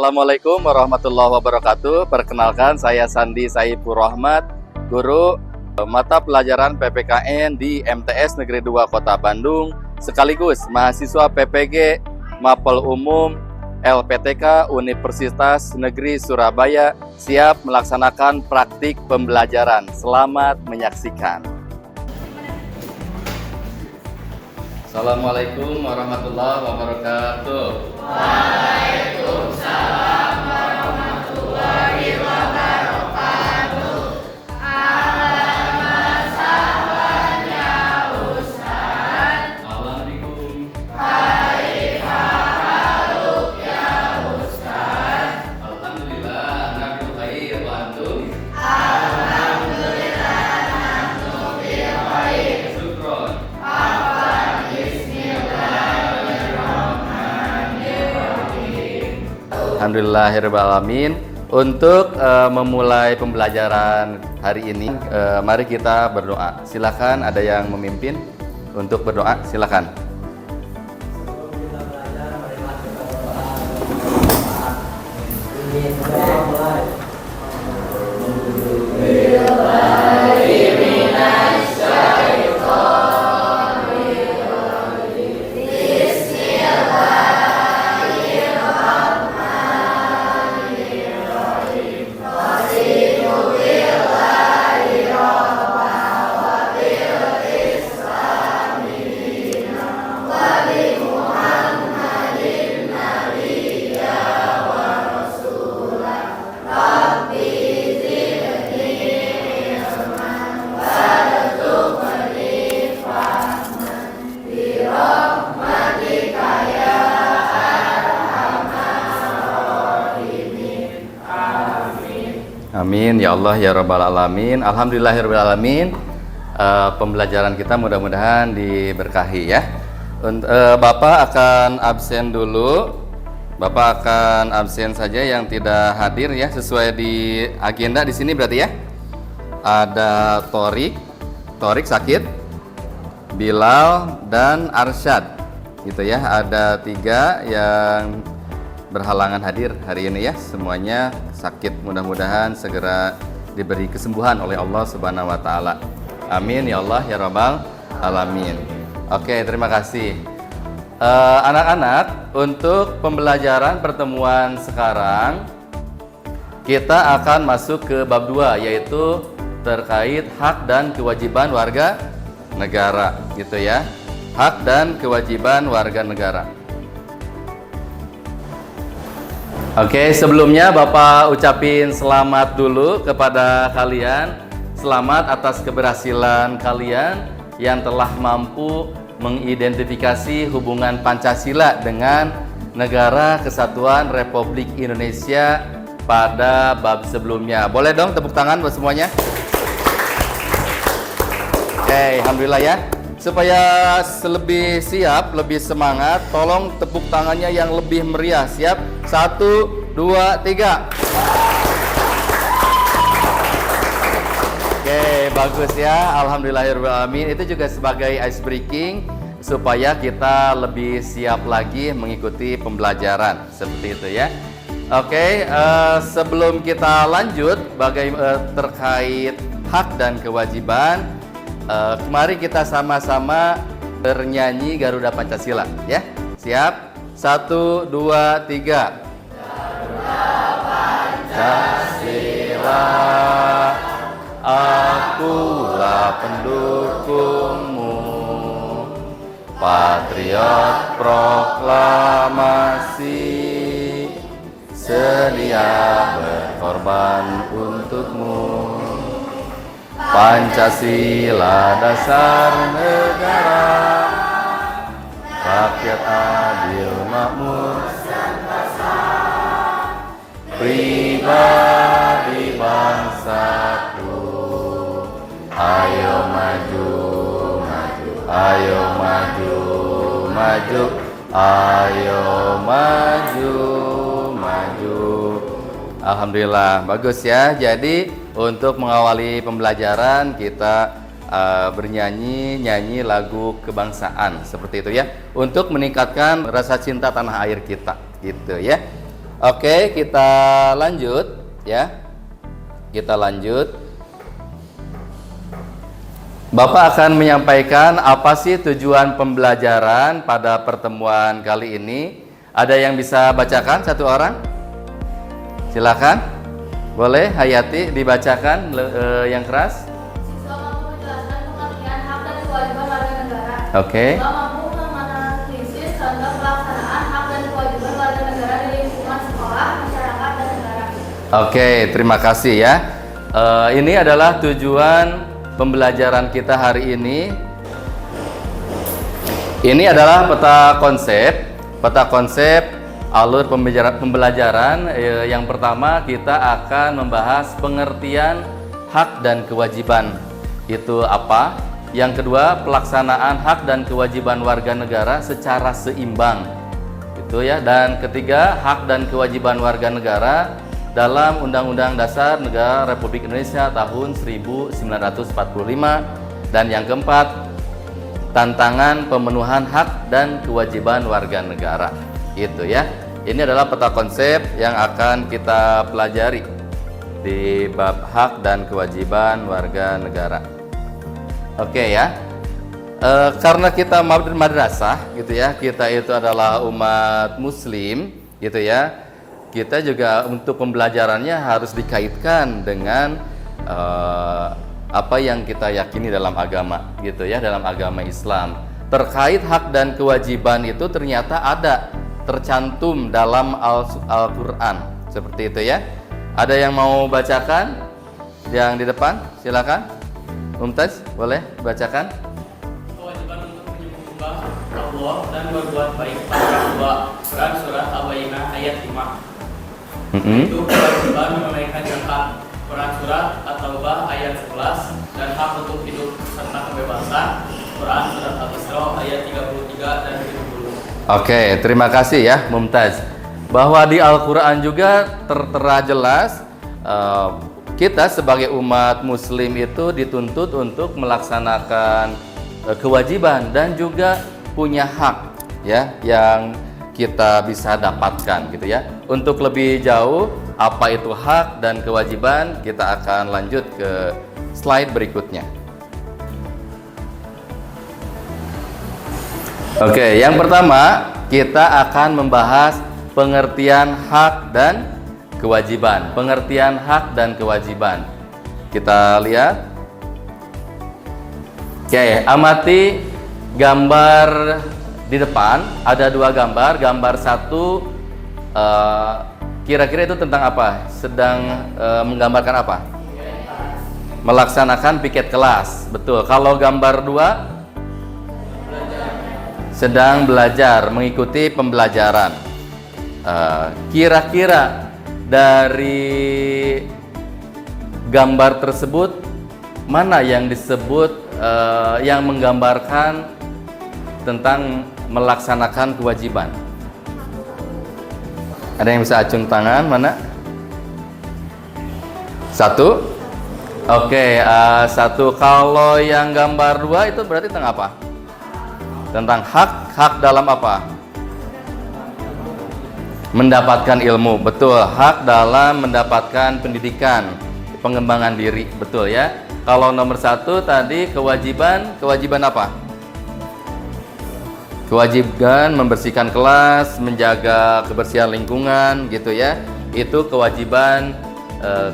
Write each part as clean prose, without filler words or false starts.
Assalamualaikum warahmatullahi wabarakatuh. Perkenalkan, saya Sandi Saifur Rahmat, guru mata pelajaran PPKN di MTS Negeri 2 Kota Bandung, sekaligus mahasiswa PPG Mapel Umum LPTK Universitas Negeri Surabaya, siap melaksanakan praktik pembelajaran. Selamat menyaksikan. Assalamualaikum warahmatullahi wabarakatuh. Waalaikumsalam warahmatullahi wabarakatuh. Ahlan sahlan ya Ustaz. Assalamualaikum. Kaifa haluk ya Ustaz. Alhamdulillah, nahnu khair wa antum. Alhamdulillah nahnu bil khair. Syukron. Alhamdulillahirrahmanirrahim. Untuk memulai pembelajaran hari ini, mari kita berdoa. Silakan, ada yang memimpin untuk berdoa, silakan. Amin ya Allah ya Rabbal Alamin. Alhamdulillahirrahmanirrahim. Pembelajaran kita mudah-mudahan diberkahi ya. Bapak akan absen dulu. Bapak akan absen saja yang tidak hadir ya, sesuai di agenda di sini berarti ya. Ada Torik sakit, Bilal dan Arsyad. Gitu ya. Ada 3 yang berhalangan hadir hari ini ya, semuanya sakit, mudah-mudahan segera diberi kesembuhan oleh Allah Subhanahu wa taala. Amin ya Allah ya Rabbal Alamin. Oke, terima kasih. Anak-anak, untuk pembelajaran pertemuan sekarang kita akan masuk ke bab 2, yaitu terkait hak dan kewajiban warga negara, gitu ya. Hak dan kewajiban warga negara. Oke, sebelumnya Bapak ucapin selamat dulu kepada kalian. Selamat atas keberhasilan kalian yang telah mampu mengidentifikasi hubungan Pancasila dengan Negara Kesatuan Republik Indonesia pada bab sebelumnya. Boleh dong tepuk tangan buat semuanya? Oke, alhamdulillah ya. Supaya lebih siap, lebih semangat, tolong tepuk tangannya yang lebih meriah. Siap? 1, 2, 3. Oke, bagus ya. Alhamdulillahirrahmanirrahim. Itu juga sebagai ice breaking supaya kita lebih siap lagi mengikuti pembelajaran. Seperti itu ya. Oke, sebelum kita lanjut terkait hak dan kewajiban, mari kita sama-sama bernyanyi Garuda Pancasila ya. Siap? 1, 2, 3. Garuda Pancasila, akulah pendukungmu, patriot proklamasi, sedia berkorban untukmu. Pancasila dasar negara, rakyat adil makmur, pribadi bangsaku. Ayo maju, maju, ayo maju, maju, ayo maju, maju. Alhamdulillah, bagus ya. Jadi untuk mengawali pembelajaran kita bernyanyi lagu kebangsaan seperti itu ya, untuk meningkatkan rasa cinta tanah air kita gitu ya. Oke, kita lanjut ya. Kita lanjut. Bapak akan menyampaikan apa sih tujuan pembelajaran pada pertemuan kali ini. Ada yang bisa bacakan satu orang? Silakan. Boleh Hayati dibacakan yang keras. Siswa mampu menjelaskan pengertian hak dan kewajiban warga negara. Oke. Siswa mampu menganalisis contoh pelaksanaan hak dan kewajiban warga negara di lingkungan sekolah, masyarakat, dan negara. Oke, terima kasih ya. Ini adalah tujuan pembelajaran kita hari ini. Ini adalah peta konsep alur pembelajaran. Yang pertama kita akan membahas pengertian hak dan kewajiban itu apa. Yang kedua, pelaksanaan hak dan kewajiban warga negara secara seimbang itu ya. Dan ketiga, hak dan kewajiban warga negara dalam Undang-Undang Dasar Negara Republik Indonesia tahun 1945. Dan yang keempat, tantangan pemenuhan hak dan kewajiban warga negara. Itu ya. Ini adalah peta konsep yang akan kita pelajari di bab hak dan kewajiban warga negara. Oke ya. Karena kita madrasah gitu ya, kita itu adalah umat muslim gitu ya. Kita juga untuk pembelajarannya harus dikaitkan dengan apa yang kita yakini dalam agama gitu ya, dalam agama Islam. Terkait hak dan kewajiban itu ternyata ada tercantum dalam Al-Qur'an. Seperti itu ya. Ada yang mau bacakan? Yang di depan, silakan. Mumtaz, boleh bacakan? Kewajiban untuk menyembah Allah dan berbuat baik pada dua surat Al-Bayyinah ayat 5. Itu kewajiban menunaikan zakat. Quran surat At-Taubah ayat 11 dan hak untuk hidup serta kebebasan. Quran surat Al-Isra ayat 33 dan 70. Oke, terima kasih ya Mumtaz. Bahwa di Al-Qur'an juga tertera jelas kita sebagai umat muslim itu dituntut untuk melaksanakan kewajiban dan juga punya hak ya yang kita bisa dapatkan gitu ya. Untuk lebih jauh apa itu hak dan kewajiban, kita akan lanjut ke slide berikutnya. Oke, yang pertama kita akan membahas pengertian hak dan kewajiban. Pengertian hak dan kewajiban. Kita lihat. Oke, amati gambar di depan. Ada dua gambar. Gambar satu kira-kira itu tentang apa? Sedang menggambarkan apa? Melaksanakan piket kelas. Betul. Kalau gambar dua sedang belajar, mengikuti pembelajaran. Kira-kira dari gambar tersebut mana yang disebut yang menggambarkan tentang melaksanakan kewajiban? Ada yang bisa acung tangan? Mana? Satu? Oke, satu. Kalau yang gambar dua itu berarti tentang apa? Tentang hak dalam apa? Mendapatkan ilmu. Betul, hak dalam mendapatkan pendidikan, pengembangan diri. Betul ya. Kalau nomor satu tadi kewajiban apa? Kewajiban membersihkan kelas, menjaga kebersihan lingkungan gitu ya. Itu kewajiban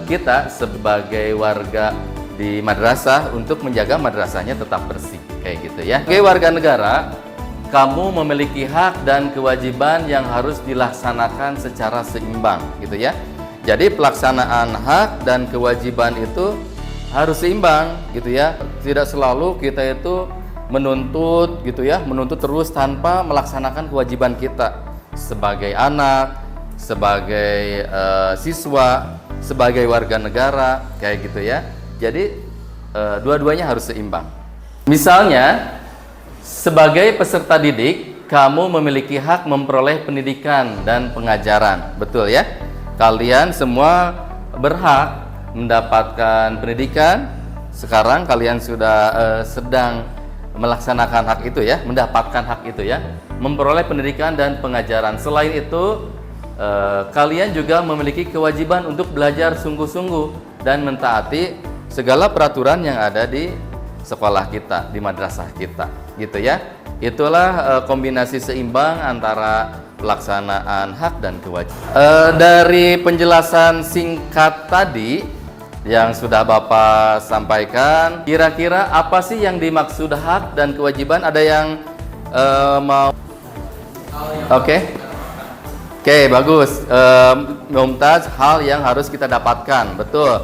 kita sebagai warga di madrasah untuk menjaga madrasahnya tetap bersih kayak gitu ya. Sebagai warga negara, kamu memiliki hak dan kewajiban yang harus dilaksanakan secara seimbang gitu ya. Jadi pelaksanaan hak dan kewajiban itu harus seimbang gitu ya. Tidak selalu kita itu menuntut gitu ya, menuntut terus tanpa melaksanakan kewajiban kita sebagai anak, sebagai siswa, sebagai warga negara kayak gitu ya. Jadi dua-duanya harus seimbang. Misalnya sebagai peserta didik, kamu memiliki hak memperoleh pendidikan dan pengajaran. Betul ya? Kalian semua berhak mendapatkan pendidikan. Sekarang kalian sudah sedang melaksanakan hak itu ya, mendapatkan hak itu ya, memperoleh pendidikan dan pengajaran. Selain itu, kalian juga memiliki kewajiban untuk belajar sungguh-sungguh dan mentaati segala peraturan yang ada di sekolah kita, di madrasah kita, gitu ya. Itulah kombinasi seimbang antara pelaksanaan hak dan kewajiban. Dari penjelasan singkat tadi yang sudah Bapak sampaikan, kira-kira apa sih yang dimaksud hak dan kewajiban? Ada yang mau? Oke. Oke, bagus. Mumtaz, hal yang harus kita dapatkan, betul.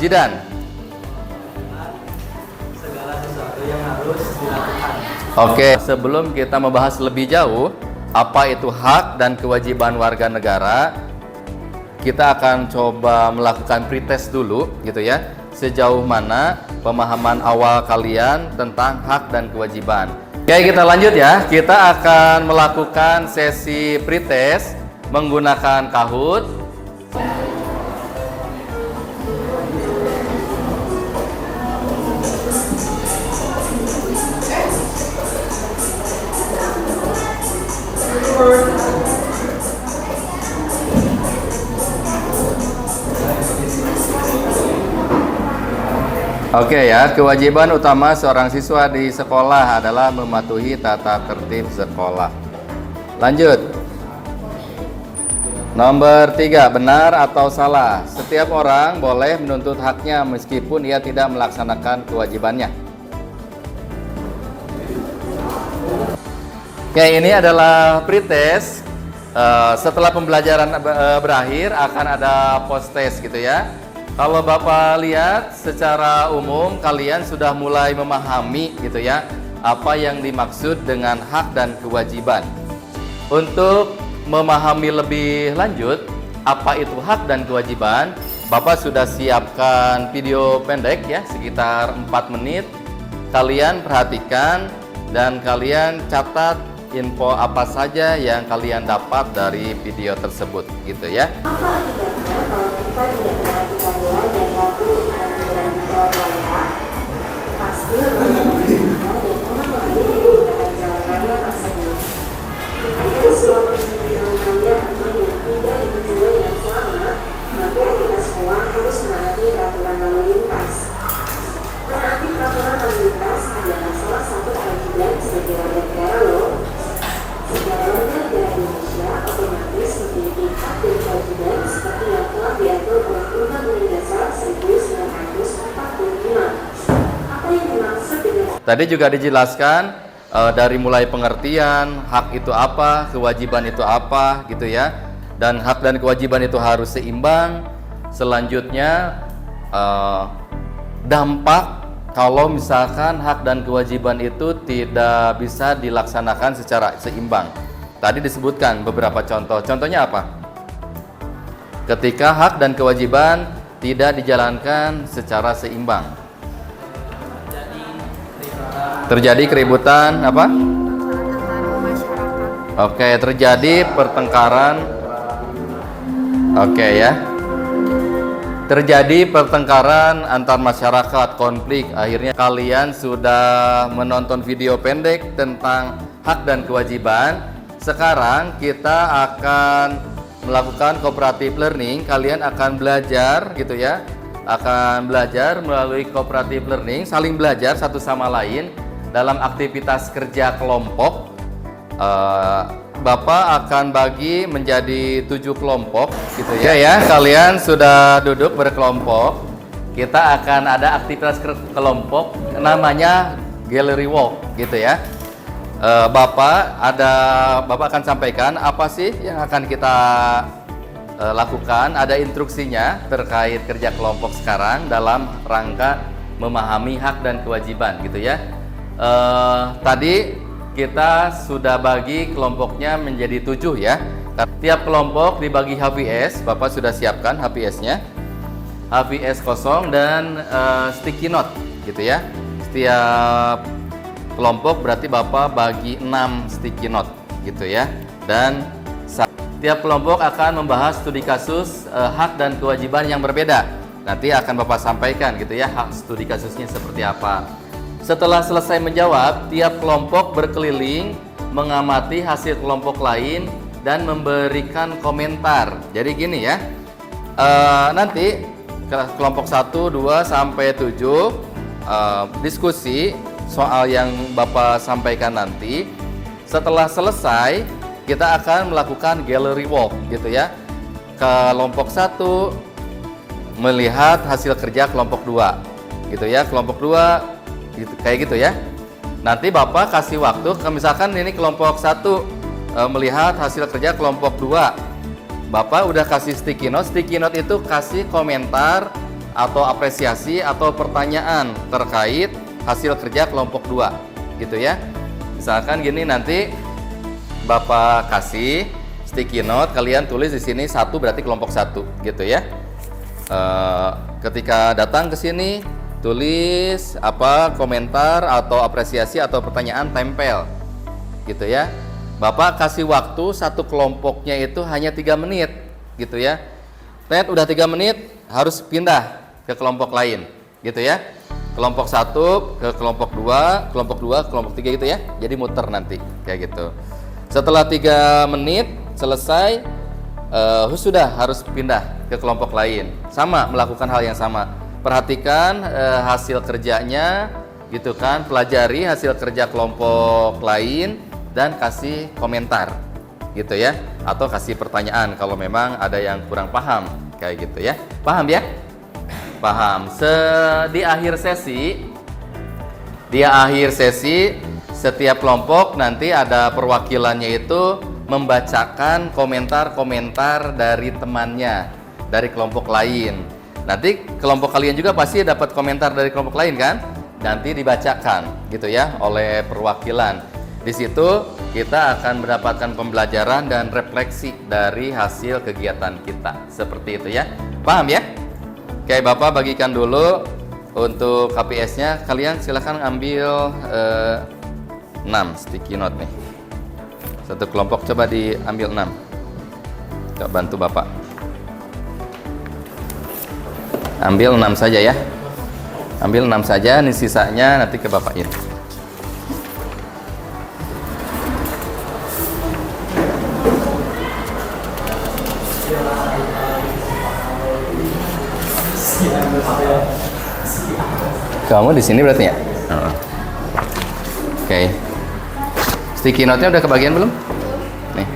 Jidan. Segala sesuatu yang harus dilakukan. Oke, sebelum kita membahas lebih jauh apa itu hak dan kewajiban warga negara, kita akan coba melakukan pretest dulu, gitu ya. Sejauh mana pemahaman awal kalian tentang hak dan kewajiban. Oke, kita lanjut ya. Kita akan melakukan sesi pretest menggunakan Kahoot. Oke ya, kewajiban utama seorang siswa di sekolah adalah mematuhi tata tertib sekolah. Lanjut. Nomor 3, benar atau salah? Setiap orang boleh menuntut haknya meskipun ia tidak melaksanakan kewajibannya. Oke, ini adalah pretest. Setelah pembelajaran berakhir akan ada post test, gitu ya. Kalau Bapak lihat secara umum kalian sudah mulai memahami, gitu ya, apa yang dimaksud dengan hak dan kewajiban. Untuk memahami lebih lanjut apa itu hak dan kewajiban, Bapak sudah siapkan video pendek ya, sekitar 4 menit. Kalian perhatikan dan kalian catat info apa saja yang kalian dapat dari video tersebut, gitu ya. Apa akibatnya kalau kita tidak perhatikan nilai dan waktu aturan wanita? Pasti menyebabkan dan orang lain yang menjalankannya tersebut. Jika semua persetujuan kalian atau yang tidak dipercayai yang selamat, maka kita semua harus menaati peraturan lalu lintas. Menaati peraturan lalu lintas adalah salah satu kewajiban sebagai warga negara loh. Sebagai warga negara Indonesia otomatis memiliki hak dan kewajiban seperti yang telah diatur oleh Undang-Undang Dasar 1945. Apa yang dimaksud dengan Tadi juga dijelaskan dari mulai pengertian hak itu apa, kewajiban itu apa, gitu ya. Dan hak dan kewajiban itu harus seimbang. Selanjutnya dampak kalau misalkan hak dan kewajiban itu tidak bisa dilaksanakan secara seimbang. Tadi disebutkan beberapa contoh. Contohnya apa? Ketika hak dan kewajiban tidak dijalankan secara seimbang. Terjadi keributan apa? Oke, terjadi pertengkaran. Oke ya. Terjadi pertengkaran antar masyarakat, konflik. Akhirnya kalian sudah menonton video pendek tentang hak dan kewajiban. Sekarang kita akan melakukan cooperative learning. Kalian akan belajar, gitu ya. Akan belajar melalui cooperative learning, saling belajar satu sama lain dalam aktivitas kerja kelompok. Bapak akan bagi menjadi 7 kelompok, gitu ya. Ya, kalian sudah duduk berkelompok. Kita akan ada aktivitas kelompok namanya gallery walk, gitu ya. Bapak akan sampaikan apa sih yang akan kita lakukan. Ada instruksinya terkait kerja kelompok sekarang dalam rangka memahami hak dan kewajiban, gitu ya. Tadi kita sudah bagi kelompoknya menjadi 7 ya. Tiap kelompok dibagi HVS. Bapak sudah siapkan HVS-nya. HVS kosong dan sticky note, gitu ya. Setiap kelompok berarti Bapak bagi 6 sticky note, gitu ya. Dan tiap kelompok akan membahas studi kasus hak dan kewajiban yang berbeda. Nanti akan Bapak sampaikan, gitu ya, hak studi kasusnya seperti apa. Setelah selesai menjawab, tiap kelompok berkeliling mengamati hasil kelompok lain dan memberikan komentar. Jadi gini ya, nanti kelompok 1, 2, sampai 7 diskusi soal yang Bapak sampaikan nanti. Setelah selesai, kita akan melakukan gallery walk gitu ya. Kelompok 1 melihat hasil kerja kelompok 2 gitu ya. Kelompok 2 gitu, kayak gitu ya. Nanti Bapak kasih waktu, misalkan ini kelompok 1 melihat hasil kerja kelompok 2. Bapak udah kasih sticky note itu kasih komentar atau apresiasi atau pertanyaan terkait hasil kerja kelompok 2 gitu ya. Misalkan gini, nanti Bapak kasih sticky note, kalian tulis di sini 1 berarti kelompok 1 gitu ya. Ketika datang ke sini tulis apa komentar atau apresiasi atau pertanyaan, tempel gitu ya. Bapak kasih waktu satu kelompoknya itu hanya 3 menit gitu ya. Udah 3 menit harus pindah ke kelompok lain gitu ya. Kelompok 1 ke kelompok 2, kelompok 2 ke kelompok 3 gitu ya. Jadi muter nanti kayak gitu. Setelah 3 menit selesai, sudah harus pindah ke kelompok lain. Sama, melakukan hal yang sama. Perhatikan hasil kerjanya gitu kan, pelajari hasil kerja kelompok lain dan kasih komentar gitu ya, atau kasih pertanyaan kalau memang ada yang kurang paham kayak gitu ya. Paham ya? Paham. Di akhir sesi setiap kelompok nanti ada perwakilannya itu membacakan komentar-komentar dari temannya dari kelompok lain. Nanti kelompok kalian juga pasti dapat komentar dari kelompok lain kan? Nanti dibacakan gitu ya oleh perwakilan. Di situ kita akan mendapatkan pembelajaran dan refleksi dari hasil kegiatan kita. Seperti itu ya. Paham ya? Oke, Bapak bagikan dulu untuk KPS-nya. Kalian silahkan ambil 6 sticky note nih. Satu kelompok coba diambil 6. Coba bantu Bapak. Ambil 6 saja ya. Ambil 6 saja, nih sisanya nanti ke Bapak ini. Kamu di sini berarti ya? Oke. Sticky note-nya udah kebagian belum? Nih.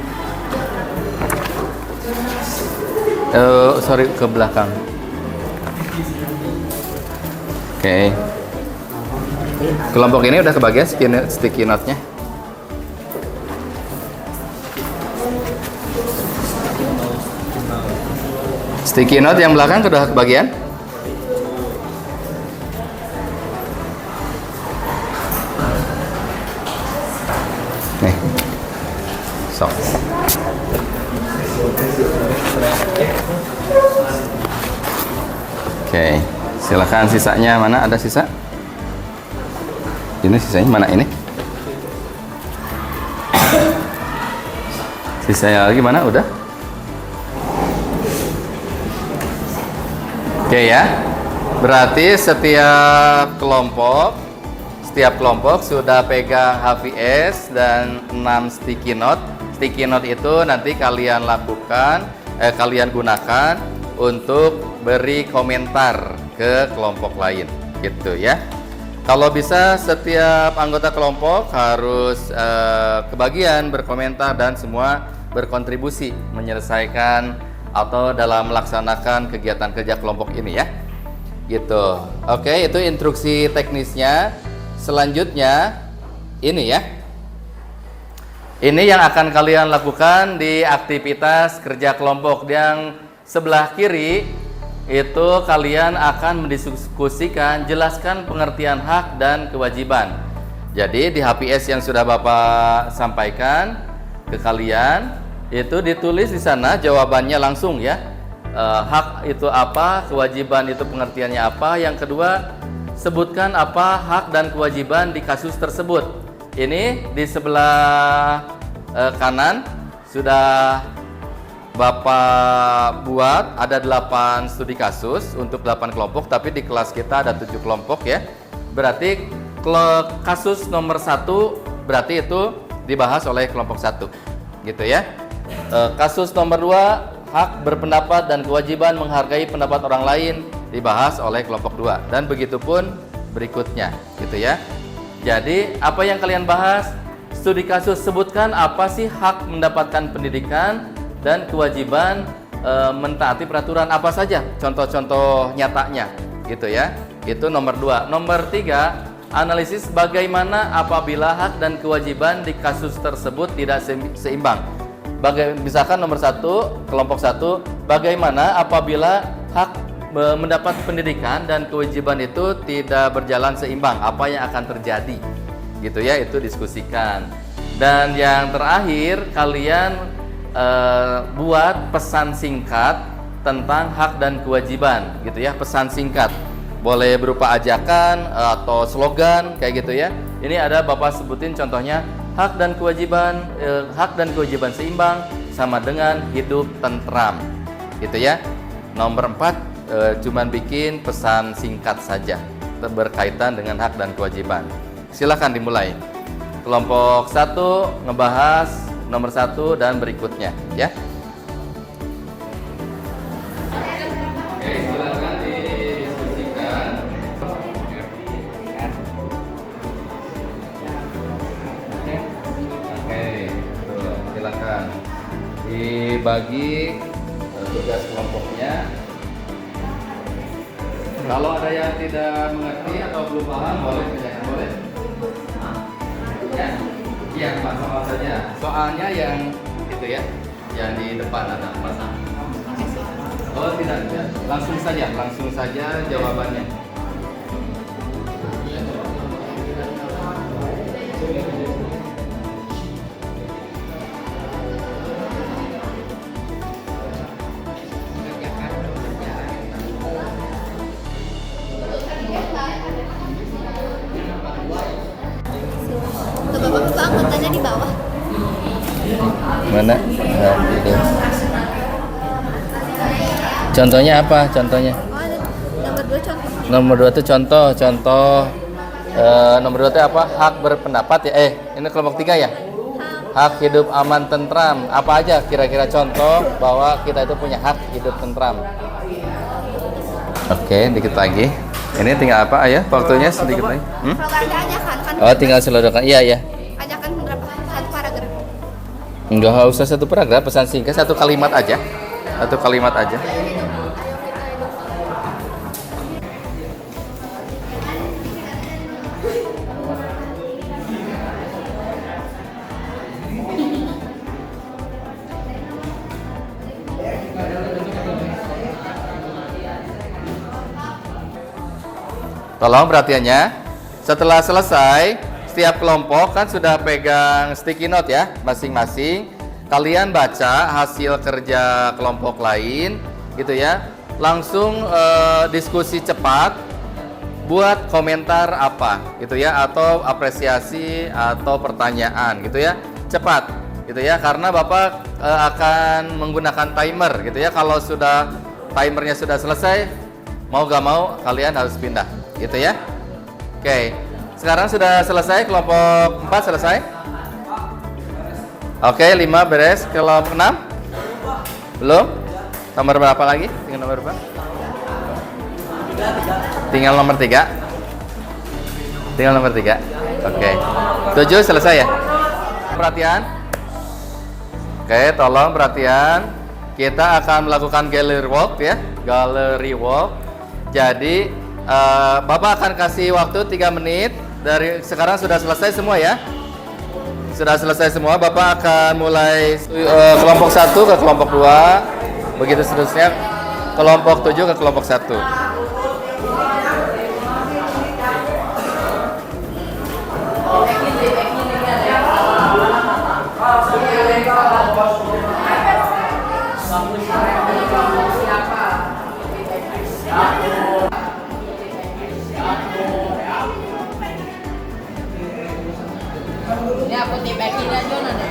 Sorry, ke belakang. Oke. Kelompok ini udah kebagian sticky note-nya? Sticky note yang belakang udah kebagian? Nih. Sok. Oke, silakan sisanya mana? Ada sisa? Ini sisanya mana ini? Sisanya lagi mana? Udah? Oke ya. Berarti setiap kelompok sudah pegang HVS dan 6 sticky note. Sticky note itu nanti kalian kalian gunakan untuk beri komentar ke kelompok lain, gitu ya. Kalau bisa setiap anggota kelompok harus kebagian berkomentar dan semua berkontribusi menyelesaikan atau dalam melaksanakan kegiatan kerja kelompok ini ya. Gitu. Oke, itu instruksi teknisnya. Selanjutnya ini ya. Ini yang akan kalian lakukan di aktivitas kerja kelompok. Yang sebelah kiri itu kalian akan mendiskusikan, jelaskan pengertian hak dan kewajiban. Jadi di HPS yang sudah Bapak sampaikan ke kalian, itu ditulis di sana jawabannya langsung ya. Hak itu apa, kewajiban itu pengertiannya apa. Yang kedua, sebutkan apa hak dan kewajiban di kasus tersebut. Ini di sebelah kanan sudah Bapak buat, ada 8 studi kasus untuk 8 kelompok, tapi di kelas kita ada 7 kelompok ya. Berarti kasus nomor 1 berarti itu dibahas oleh kelompok 1 gitu ya. Kasus nomor 2, hak berpendapat dan kewajiban menghargai pendapat orang lain dibahas oleh kelompok 2, dan begitupun berikutnya, gitu ya. Jadi apa yang kalian bahas? Studi kasus, sebutkan apa sih hak mendapatkan pendidikan dan kewajiban mentaati peraturan apa saja, contoh-contoh nyatanya, gitu ya. Itu nomor 2. Nomor 3, analisis bagaimana apabila hak dan kewajiban di kasus tersebut tidak seimbang. Misalkan nomor 1, kelompok 1, bagaimana apabila hak mendapat pendidikan dan kewajiban itu tidak berjalan seimbang, apa yang akan terjadi, gitu ya. Itu diskusikan. Dan yang terakhir, kalian buat pesan singkat tentang hak dan kewajiban, gitu ya. Pesan singkat boleh berupa ajakan atau slogan kayak gitu ya. Ini ada Bapak sebutin contohnya, hak dan kewajiban seimbang sama dengan hidup tentram, gitu ya. Nomor 4, cuman bikin pesan singkat saja berkaitan dengan hak dan kewajiban. Silahkan dimulai. Kelompok 1 ngebahas nomor 1 dan berikutnya ya. Oke, silakan didiskusikan. Oke, silakan dibagi tugas kelompoknya. Kalau ada yang tidak mengerti atau belum paham, boleh tanyakan, boleh? Ya, iya, sama saja. Soalnya yang itu ya, yang di depan ada pasang. Oh tidak, langsung saja jawabannya. Bapak-bapak angkatannya di bawah. Mana? Nah, itu. Contohnya apa? Contohnya? Oh, ada nomor 2 contoh. Nomor 2 itu contoh. Nomor 2 itu apa? Hak berpendapat ya. Ini kelompok 3 ya? Hak hidup aman tentram. Apa aja kira-kira contoh bahwa kita itu punya hak hidup tentram? Oke, dikit lagi. Ini tinggal apa ya? Waktunya sedikit lagi. Kalau ada ajakan kan. Oh, tinggal selodorkan. Iya. Ajakan berapa? 1 paragraf. Enggak usah 1 paragraf, pesan singkat 1 kalimat aja. 1 kalimat aja. Tolong perhatiannya. Setelah selesai, setiap kelompok kan sudah pegang sticky note ya, masing-masing. Kalian baca hasil kerja kelompok lain, gitu ya. Langsung diskusi cepat, buat komentar apa, gitu ya, atau apresiasi atau pertanyaan, gitu ya. Cepat, gitu ya, karena Bapak akan menggunakan timer, gitu ya. Kalau sudah timernya sudah selesai, mau gak mau kalian harus pindah, gitu ya. Oke, sekarang sudah selesai, kelompok 4 selesai. Oke, 5 beres. Kelompok 6 belum. Nomor berapa lagi? Tinggal nomor berapa? Tinggal nomor 3. Tinggal nomor 3. Oke, 7 selesai ya. Perhatian. Oke, tolong perhatian. Kita akan melakukan gallery walk ya, gallery walk. Jadi Bapak akan kasih waktu 3 menit. Dari sekarang sudah selesai semua ya. Sudah selesai semua. Bapak akan mulai kelompok 1 ke kelompok 2, begitu seterusnya, kelompok 7 ke kelompok 1. Ini aku tipekin aja nanti.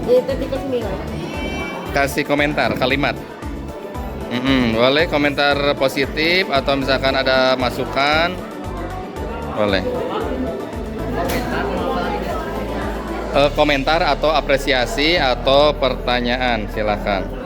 Itu tikus 9. Kasih komentar kalimat. Boleh komentar positif atau misalkan ada masukan, boleh. Komentar atau apresiasi atau pertanyaan, silakan.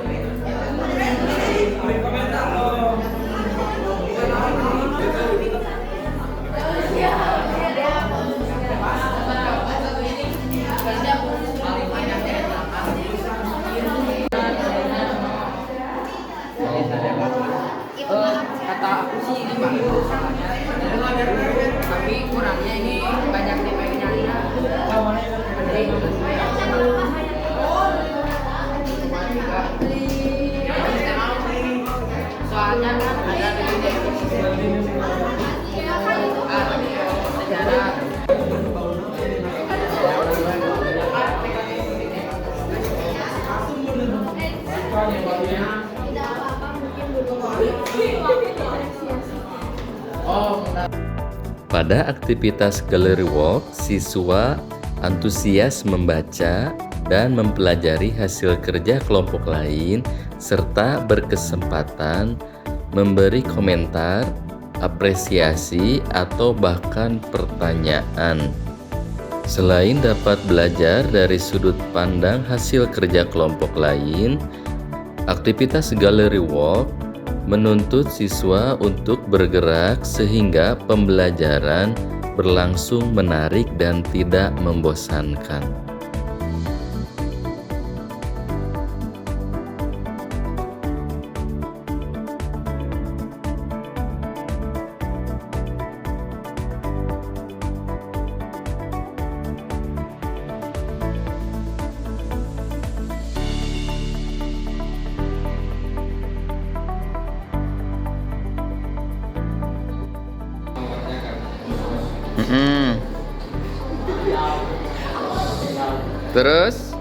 Kata aku sih ini bagus, tapi kurangnya ini banyak DP-nya. Soalnya kan ada dari sejarah. Pada aktivitas gallery walk, siswa antusias membaca dan mempelajari hasil kerja kelompok lain serta berkesempatan memberi komentar, apresiasi, atau bahkan pertanyaan. Selain dapat belajar dari sudut pandang hasil kerja kelompok lain, aktivitas gallery walk menuntut siswa untuk bergerak sehingga pembelajaran berlangsung menarik dan tidak membosankan. Dari Terus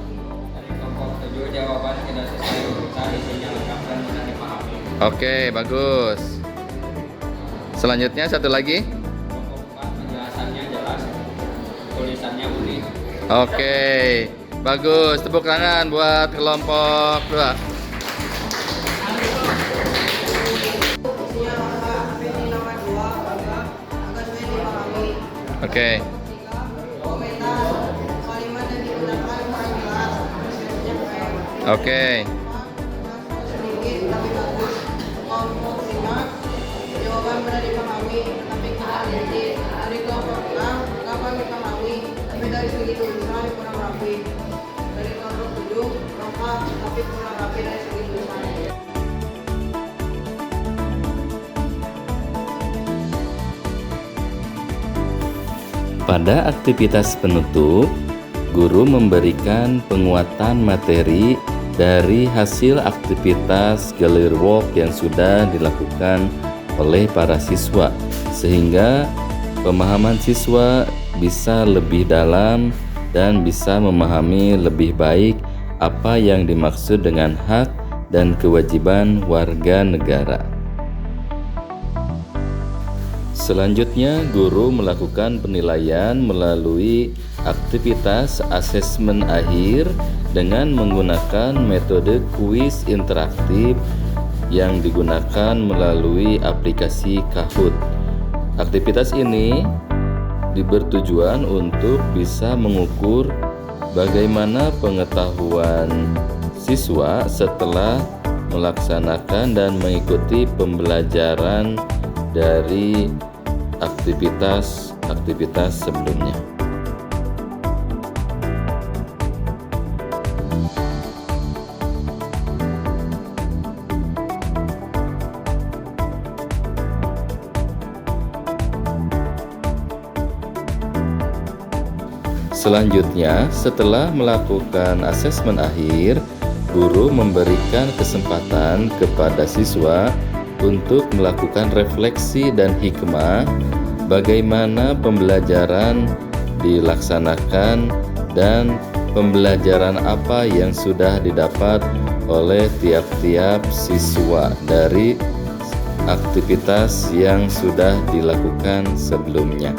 kelompok 7 jawaban tidak sesuai urutan, isinya lengkap dan mudah dipahami. oke, bagus. Selanjutnya satu lagi. Kelompok 4 penjelasannya jelas, tulisannya unik. Oke, bagus. Tepuk tangan buat kelompok 2. Oke. Oke. Jawaban mudah dipahami, tapi tidak jadi. Dari kelompok 6, gampang dipahami, tapi dari segi tulisan kurang rapi. Dari kelompok 7, lengkap, tapi kurang rapi dari segi tulisan. Pada aktivitas penutup, guru memberikan penguatan materi dari hasil aktivitas gallery walk yang sudah dilakukan oleh para siswa, sehingga pemahaman siswa bisa lebih dalam dan bisa memahami lebih baik apa yang dimaksud dengan hak dan kewajiban warga negara. Selanjutnya, guru melakukan penilaian melalui aktivitas asesmen akhir dengan menggunakan metode kuis interaktif yang digunakan melalui aplikasi Kahoot. Aktivitas ini bertujuan untuk bisa mengukur bagaimana pengetahuan siswa setelah melaksanakan dan mengikuti pembelajaran dari aktivitas sebelumnya. Selanjutnya, setelah melakukan asesmen akhir, guru memberikan kesempatan kepada siswa untuk melakukan refleksi dan hikmah bagaimana pembelajaran dilaksanakan dan pembelajaran apa yang sudah didapat oleh tiap-tiap siswa dari aktivitas yang sudah dilakukan sebelumnya.